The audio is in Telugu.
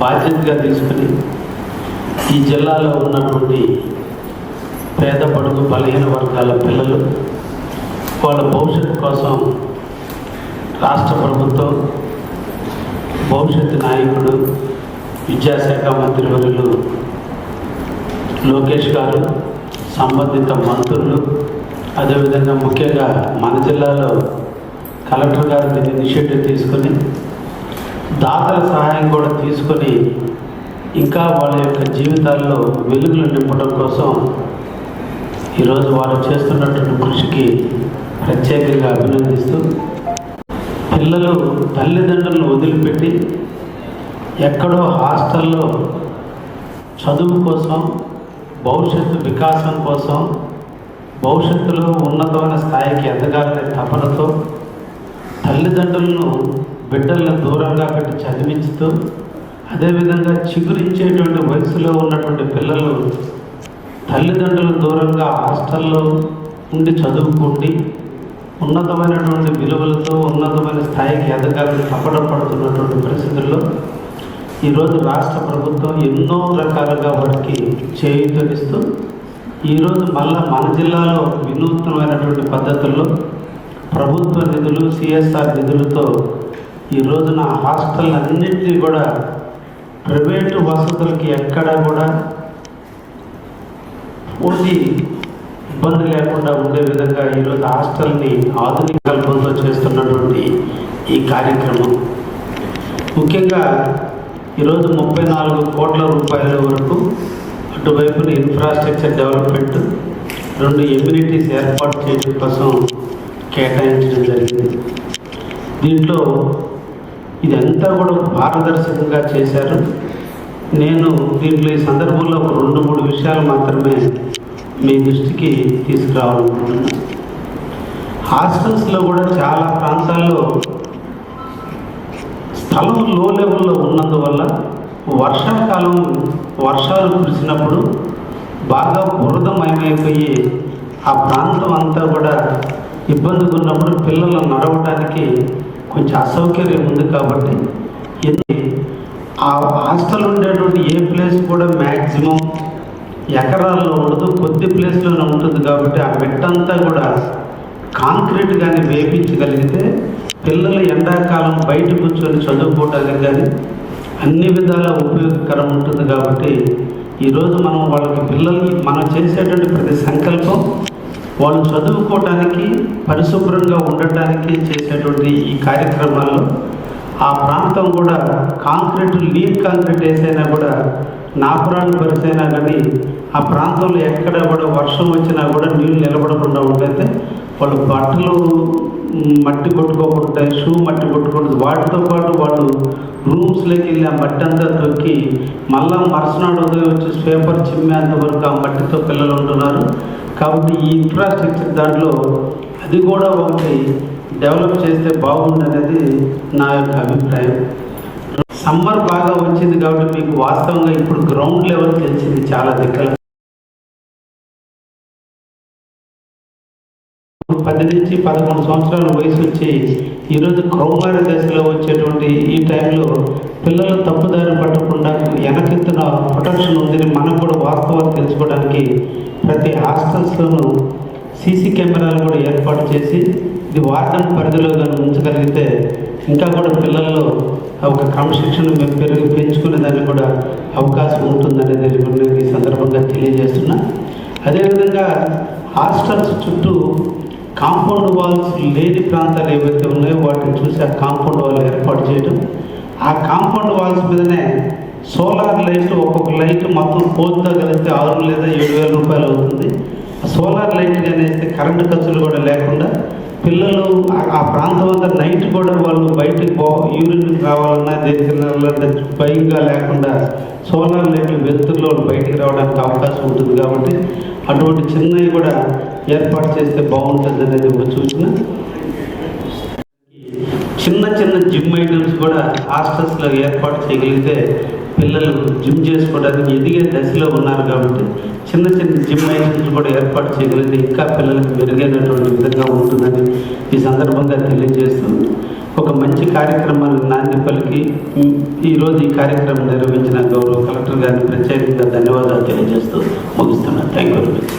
బాధ్యతగా తీసుకుని ఈ జిల్లాలో ఉన్నటువంటి పేద బడుగు బలహీన వర్గాల పిల్లలు వాళ్ళ భవిష్యత్తు కోసం రాష్ట్ర ప్రభుత్వం భవిష్యత్తు నాయకుడు విద్యాశాఖ మంత్రివర్యులు లోకేష్ గారు, సంబంధిత మంత్రులు, అదేవిధంగా ముఖ్యంగా మన జిల్లాలో కలెక్టర్ గారు దీన్ని ఇనిషియేటివ్ తీసుకొని దాతల సహాయం కూడా తీసుకొని ఇంకా వాళ్ళ యొక్క జీవితాల్లో వెలుగులు నింపడం కోసం ఈరోజు వారు చేస్తున్నటువంటి కృషికి ప్రత్యేకంగా అభినందిస్తూ, పిల్లలు తల్లిదండ్రులను వదిలిపెట్టి ఎక్కడో హాస్టల్లో చదువు కోసం, భవిష్యత్తు వికాసం కోసం, భవిష్యత్తులో ఉన్నతమైన స్థాయికి ఎదగాలనే తపనతో తల్లిదండ్రులను బిడ్డలను దూరంగా పెట్టి చదివించుతూ, అదేవిధంగా చిగురించేటువంటి వయసులో ఉన్నటువంటి పిల్లలు తల్లిదండ్రుల దూరంగా హాస్టల్లో ఉండి చదువుకుండి ఉన్నతమైనటువంటి విలువలతో ఉన్నతమైన స్థాయికి ఎదగాలని తపన పడుతున్నటువంటి పరిస్థితుల్లో ఈరోజు రాష్ట్ర ప్రభుత్వం ఎన్నో రకాలుగా వారికి చేయూతనిస్తూ ఈరోజు మళ్ళా మన జిల్లాలో వినూత్నమైనటువంటి పద్ధతుల్లో ప్రభుత్వ నిధులు, సిఎస్ఆర్ నిధులతో ఈ రోజున హాస్టల్ అన్నింటినీ కూడా ప్రైవేటు వసతులకి ఎక్కడా కూడా పూర్తి ఇబ్బంది లేకుండా ఉండే విధంగా ఈరోజు హాస్టల్ని ఆధునిక కల్పనతో చేస్తున్నటువంటి ఈ కార్యక్రమం ముఖ్యంగా ఈరోజు 34 కోట్ల రూపాయల వరకు అటువైపున ఇన్ఫ్రాస్ట్రక్చర్ డెవలప్మెంట్, 2 ఎమ్యూనిటీస్ ఏర్పాటు చేయడం కోసం కేటాయించడం జరిగింది. దీంట్లో ఇదంతా కూడా పారదర్శకంగా చేశారు. నేను దీంట్లో ఈ సందర్భంలో ఒక 2-3 విషయాలు మాత్రమే మీ దృష్టికి తీసుకురావాలనుకుంటున్నాను. హాస్టల్స్లో కూడా చాలా ప్రాంతాల్లో స్థలం లో లెవెల్లో ఉన్నందువల్ల వర్షాకాలం వర్షాలు కురిసినప్పుడు బాగా బురదమయమైపోయి ఆ ప్రాంతం అంతా కూడా ఇబ్బందిగా ఉన్నప్పుడు పిల్లలు నడవడానికి కొంచెం అసౌకర్యం ఉంది. కాబట్టి ఆ హాస్టల్ ఉండేటువంటి ఏ ప్లేస్ కూడా మ్యాక్సిమం ఎకరాల్లో ఉండదు, కొద్ది ప్లేస్లోనే ఉంటుంది. కాబట్టి ఆ మెట్టంతా కూడా కాంక్రీట్ కానీ వేపించగలిగితే పిల్లలు ఎండాకాలం బయట కూర్చొని చదువుకోవడానికి కానీ అన్ని విధాల ఉపయోగకరం ఉంటుంది. కాబట్టి ఈరోజు మనం వాళ్ళకి పిల్లల్ని మనం చేసేటువంటి ప్రతి సంకల్పం వాళ్ళు చదువుకోవడానికి, పరిశుభ్రంగా ఉండటానికి చేసేటువంటి ఈ కార్యక్రమాల్లో ఆ ప్రాంతం కూడా కాంక్రీట్, లీడ్ కాంక్రీట్ వేసైనా కూడా నాపురాన్ని పరిసైనా కానీ ఆ ప్రాంతంలో ఎక్కడ కూడా వర్షం వచ్చినా కూడా నీళ్ళు నిలబడకుండా ఉండైతే వాళ్ళు బట్టలు మట్టి కొట్టుకోకుండా, షూ మట్టి కొట్టుకుంటుంది. వాటితో పాటు వాళ్ళు రూమ్స్లోకి వెళ్ళి ఆ మట్టి అంతా తొక్కి మళ్ళా మరుసనాడు ఉదయం వచ్చి స్వేపర్ చిమ్మేంత వరకు ఆ మట్టితో పిల్లలు ఉంటున్నారు. కాబట్టి ఈ ఇన్ఫ్రాస్ట్రక్చర్ దాంట్లో అది కూడా ఒకటి డెవలప్ చేస్తే బాగుందనేది నా యొక్క అభిప్రాయం. సమ్మర్ బాగా వచ్చింది కాబట్టి మీకు వాస్తవంగా ఇప్పుడు గ్రౌండ్ లెవెల్ తెలిసింది చాలా దగ్గర. 10 నుంచి 11 సంవత్సరాల వయసు వచ్చి ఈరోజు కౌమార దశలో వచ్చేటువంటి ఈ టైంలో పిల్లలు తప్పుదారి పట్టకుండా వెనకెత్తున ప్రొటెక్షన్ ఉందని మనకు కూడా వాస్తవాలు తెలుసుకోవడానికి ప్రతి హాస్టల్స్లోనూ సీసీ కెమెరాలు కూడా ఏర్పాటు చేసి ఇది వార్డన్ పరిధిలో కానీ ఉంచగలిగితే ఇంకా కూడా పిల్లల్లో ఒక క్రమశిక్షణ పెంచుకునే దానికి కూడా అవకాశం ఉంటుందనేది నేను ఈ సందర్భంగా తెలియజేస్తున్నా. అదేవిధంగా హాస్టల్స్ చుట్టూ కాంపౌండ్ వాల్స్ లేని ప్రాంతాలు ఏవైతే ఉన్నాయో వాటిని చూసి ఆ కాంపౌండ్ వాల్ ఏర్పాటు చేయడం, ఆ కాంపౌండ్ వాల్స్ మీదనే సోలార్ లైట్లు ఒక్కొక్క లైట్ మొత్తం పోతుతో కలిస్తే 6 లేదా 7,000 రూపాయలు అవుతుంది. ఆ సోలార్ లైట్ కానీ వేస్తే కరెంటు ఖర్చులు కూడా లేకుండా పిల్లలు ఆ ప్రాంతం అంతా నైట్ కూడా వాళ్ళు బయటకు యూరిన్కి రావాలన్నా దేనికన్నా భయంగా లేకుండా సోలార్ లైట్లు వెలుతురులో బయటికి రావడానికి అవకాశం ఉంటుంది. కాబట్టి అటువంటి చిన్నవి కూడా ఏర్పాటు చేస్తే బాగుంటుంది అనేది ఒక సూచన. చిన్న చిన్న జిమ్ ఐటమ్స్ కూడా హాస్టల్స్లో ఏర్పాటు చేయగలిగితే పిల్లలు జిమ్ చేసుకోవడానికి ఎదిగే దశలో ఉన్నారు. కాబట్టి చిన్న చిన్న జిమ్ ఐటమ్స్ కూడా ఏర్పాటు చేయగలిగితే ఇంకా పిల్లలకు మెరుగైనటువంటి విధంగా ఉంటుందని ఈ సందర్భంగా తెలియజేస్తూ, ఒక మంచి కార్యక్రమాన్ని నాంది పలికి ఈరోజు ఈ కార్యక్రమం నిర్వహించిన గౌరవ కలెక్టర్ గారిని ప్రత్యేకంగా ధన్యవాదాలు తెలియజేస్తూ ముగిస్తున్నాను. Thank you very much.